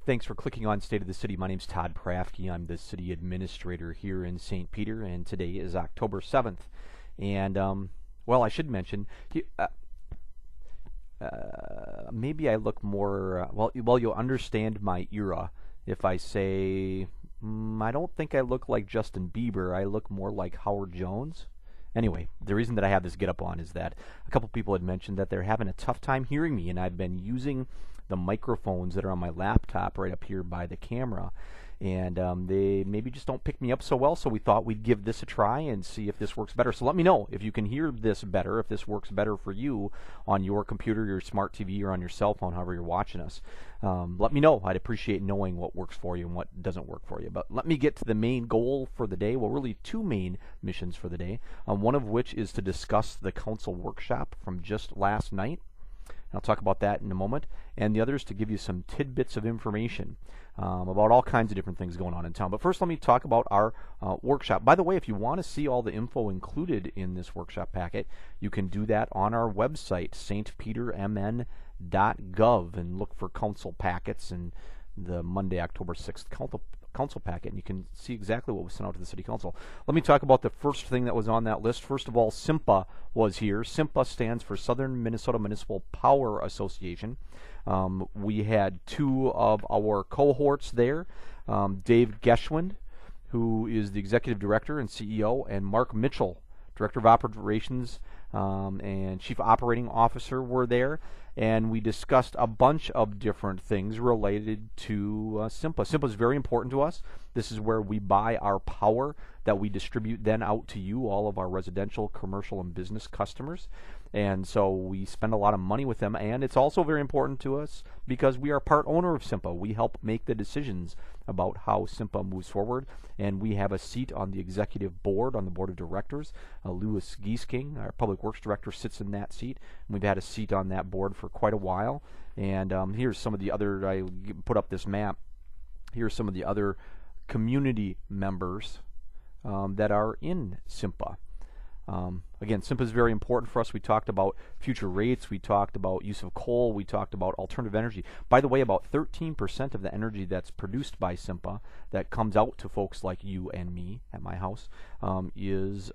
Thanks for clicking on State of the City. My name's Todd Prafke. I'm the City Administrator here in St. Peter, and today is October 7th. And, well, I should mention, maybe I look more, well, you'll understand my era if I say, I don't think I look like Justin Bieber. I look more like Howard Jones. Anyway, the reason that I have this get up on is that a couple people had mentioned that they're having a tough time hearing me, and I've been using the microphones that are on my laptop right up here by the camera, and they maybe just don't pick me up so well, so we thought we'd give this a try and see if this works better. So let me know if you can hear this better, if this works better for you on your computer, your smart TV, or on your cell phone, however you're watching us. Let me know. I'd appreciate knowing what works for you and what doesn't work for you. But let me get to the main goal for the day. Well, really two main missions for the day, one of which is to discuss the council workshop from just last night. I'll talk about that in a moment. And the other is to give you some tidbits of information about all kinds of different things going on in town. But first, let me talk about our workshop. By the way, if you want to see all the info included in this workshop packet, you can do that on our website, stpetermn.gov, and look for council packets and the Monday, October 6th council packet, and you can see exactly what was sent out to the City Council. Let me talk about the first thing that was on that list. First of all, SIMPA was here. SIMPA stands for Southern Minnesota Municipal Power Association. We had two of our cohorts there, Dave Geschwind, who is the Executive Director and CEO, and Mark Mitchell, Director of Operations and Chief Operating Officer, were there, and we discussed a bunch of different things related to SIMPA. SIMPA is very important to us. This is where we buy our power that we distribute then out to you, all of our residential, commercial, and business customers. And so we spend a lot of money with them, and it's also very important to us because we are part owner of SIMPA. We help make the decisions about how SIMPA moves forward, and we have a seat on the executive board, on the board of directors. Louis Giesking, our public works director, sits in that seat, and we've had a seat on that board for quite a while. And here's some of the other, I put up this map, here's some of the other community members that are in SIMPA. Again, SIMPA is very important for us. We talked about future rates. We talked about use of coal. We talked about alternative energy. By the way, about 13% of the energy that's produced by SIMPA that comes out to folks like you and me at my house is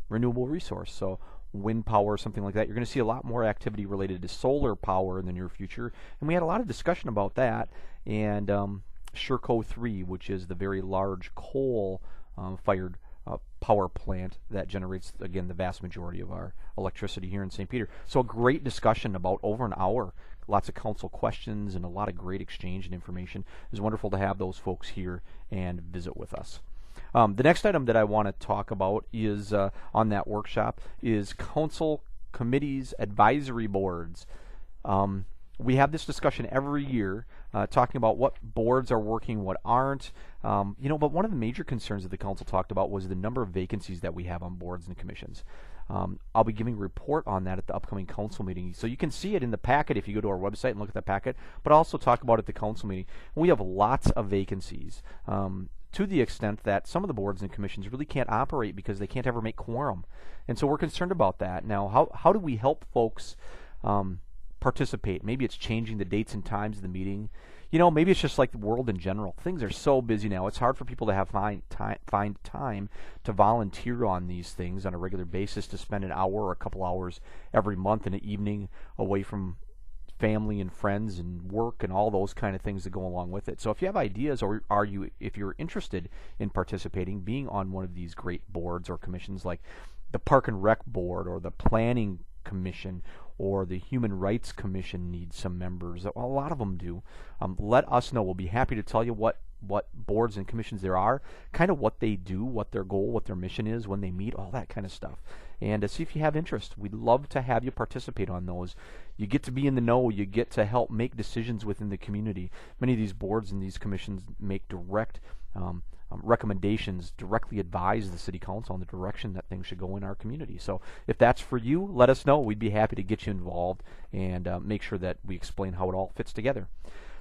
renewable resource. So wind power, something like that. You're going to see a lot more activity related to solar power in the near future. And we had a lot of discussion about that. And Sherco 3, which is the very large coal-fired power plant that generates, again, the vast majority of our electricity here in St. Peter. So a great discussion, about over an hour, lots of council questions and a lot of great exchange and information. It was wonderful to have those folks here and visit with us. The next item that I want to talk about is on that workshop is council committees, advisory boards. We have this discussion every year, talking about what boards are working, what aren't. But one of the major concerns that the council talked about was the number of vacancies that we have on boards and commissions. I'll be giving a report on that at the upcoming council meeting. So you can see it in the packet if you go to our website and look at that packet, but I'll also talk about it at the council meeting. We have lots of vacancies, to the extent that some of the boards and commissions really can't operate because they can't ever make quorum. And so we're concerned about that. Now, how do we help folks participate? Maybe it's changing the dates and times of the meeting. Maybe it's just like the world in general. Things are so busy now. It's hard for people to find time to volunteer on these things on a regular basis, to spend an hour or a couple hours every month in an evening away from family and friends and work and all those kind of things that go along with it. So if you have ideas, or if you're interested in participating, being on one of these great boards or commissions like the Park and Rec Board or the Planning Commission or the Human Rights Commission needs some members. A lot of them do. Let us know. We'll be happy to tell you what boards and commissions there are, kind of what they do, what their goal, what their mission is, when they meet, all that kind of stuff. And see if you have interest. We'd love to have you participate on those. You get to be in the know. You get to help make decisions within the community. Many of these boards and these commissions make direct recommendations, directly advise the City Council on the direction that things should go in our community. So if that's for you, let us know. We'd be happy to get you involved and make sure that we explain how it all fits together.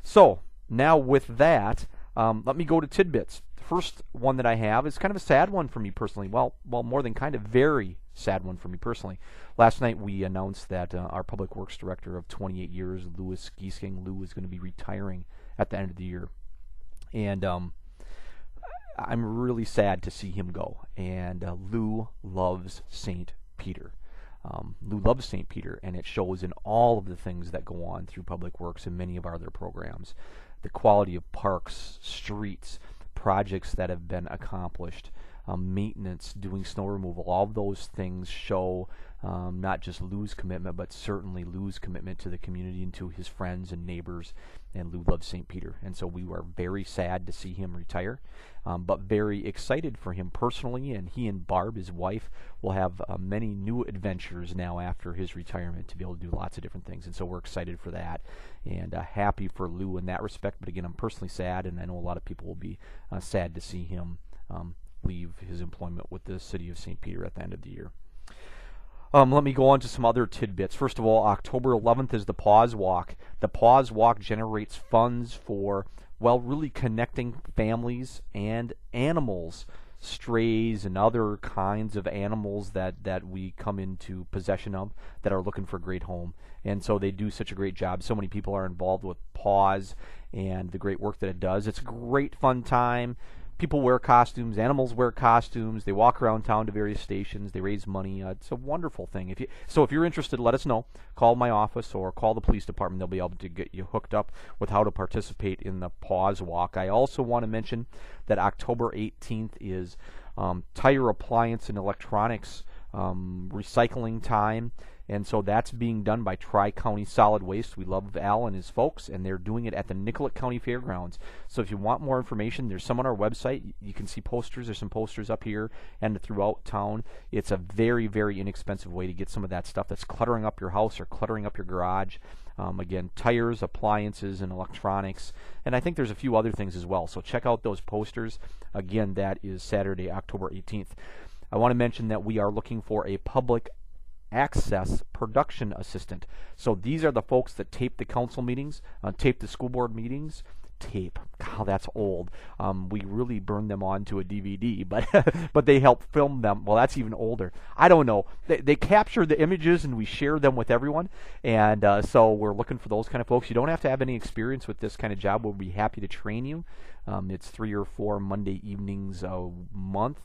So now with that, let me go to tidbits. The first one that I have is kind of a sad one for me personally. Well, more than kind of, very sad one for me personally. Last night we announced that our Public Works Director of 28 years, Giesking, Lou, is going to be retiring at the end of the year. And I'm really sad to see him go. And Lou loves St. Peter. Lou loves St. Peter, and it shows in all of the things that go on through Public Works and many of our other programs. The quality of parks, streets, projects that have been accomplished, maintenance, doing snow removal, all of those things show not just Lou's commitment, but certainly Lou's commitment to the community and to his friends and neighbors. And Lou loves St. Peter, and so we are very sad to see him retire, but very excited for him personally. And he and Barb, his wife, will have many new adventures now after his retirement to be able to do lots of different things. And so we're excited for that, and happy for Lou in that respect. But again, I'm personally sad, and I know a lot of people will be sad to see him leave his employment with the city of St. Peter at the end of the year. Let me go on to some other tidbits. First of all, October 11th is the Pause Walk. The Pause Walk generates funds for, well, really connecting families and animals, strays and other kinds of animals that we come into possession of that are looking for a great home. And so they do such a great job. So many people are involved with Pause and the great work that it does. It's a great fun time. People wear costumes, animals wear costumes, they walk around town to various stations, they raise money. It's a wonderful thing. If you're interested, let us know. Call my office or call the police department. They'll be able to get you hooked up with how to participate in the Pause Walk. I also want to mention that October 18th is tire appliance and electronics recycling time. And so that's being done by Tri-County Solid Waste. We love Al and his folks, and they're doing it at the Nicollet County Fairgrounds. So if you want more information, there's some on our website. You can see posters. There's some posters up here and throughout town. It's a very, very inexpensive way to get some of that stuff that's cluttering up your house or cluttering up your garage. Again, tires, appliances, and electronics. And I think there's a few other things as well. So check out those posters. Again, that is Saturday, October 18th. I want to mention that we are looking for a public access production assistant. So these are the folks that tape the council meetings, tape the school board meetings. Tape, God, that's old. We really burned them onto a DVD, but they help film them. Well, that's even older. I don't know. They capture the images and we share them with everyone. And so we're looking for those kind of folks. You don't have to have any experience with this kind of job. We'll be happy to train you. It's 3 or 4 Monday evenings a month,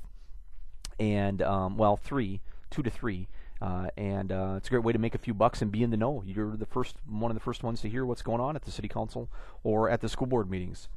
and 2 to 3. It's a great way to make a few bucks and be in the know. You're one of the first ones to hear what's going on at the city council or at the school board meetings.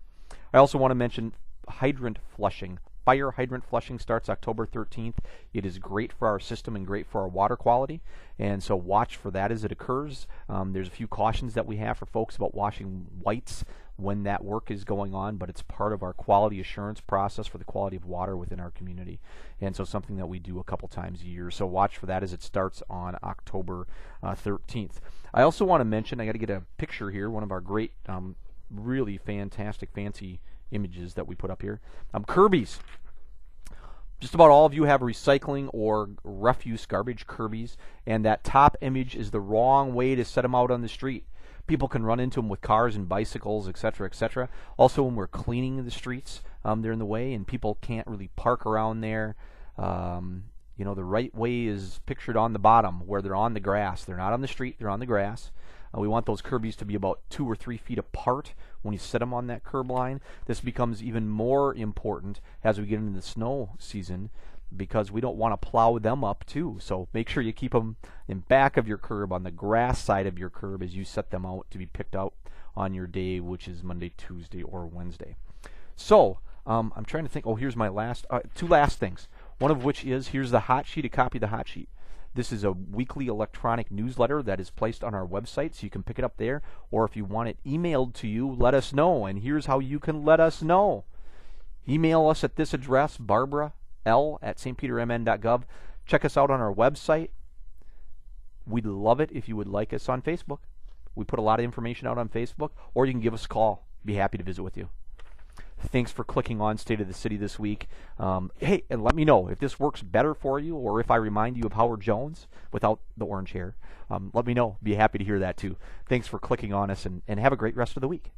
I also want to mention hydrant flushing. Fire hydrant flushing starts October 13th. It is great for our system and great for our water quality, and so watch for that as it occurs. There's a few cautions that we have for folks about washing whites when that work is going on, but it's part of our quality assurance process for the quality of water within our community, and so something that we do a couple times a year. So watch for that as it starts on October 13th. I also want to mention, I got to get a picture here, one of our great, really fantastic, fancy images that we put up here. Kirbys. Just about all of you have recycling or refuse garbage Kirbys, and that top image is the wrong way to set them out on the street. People can run into them with cars and bicycles, etc., etc. Also, when we're cleaning the streets, they're in the way, and people can't really park around there. The right way is pictured on the bottom, where they're on the grass. They're not on the street, they're on the grass. We want those Kirbys to be about 2 or 3 feet apart when you set them on that curb line. This becomes even more important as we get into the snow season, because we don't want to plow them up too. So make sure you keep them in back of your curb, on the grass side of your curb, as you set them out to be picked out on your day, which is Monday, Tuesday, or Wednesday. So I'm trying to think. Oh, here's my two last things. One of which is, here's the hot sheet, a copy of the hot sheet. This is a weekly electronic newsletter that is placed on our website, so you can pick it up there. Or if you want it emailed to you, let us know. And here's how you can let us know. Email us at this address, barbara.l@stpetermn.gov. Check us out on our website. We'd love it if you would like us on Facebook. We put a lot of information out on Facebook. Or you can give us a call. Be happy to visit with you. Thanks for clicking on State of the City this week. Hey, and let me know if this works better for you, or if I remind you of Howard Jones without the orange hair. Let me know. Be happy to hear that too. Thanks for clicking on us, and have a great rest of the week.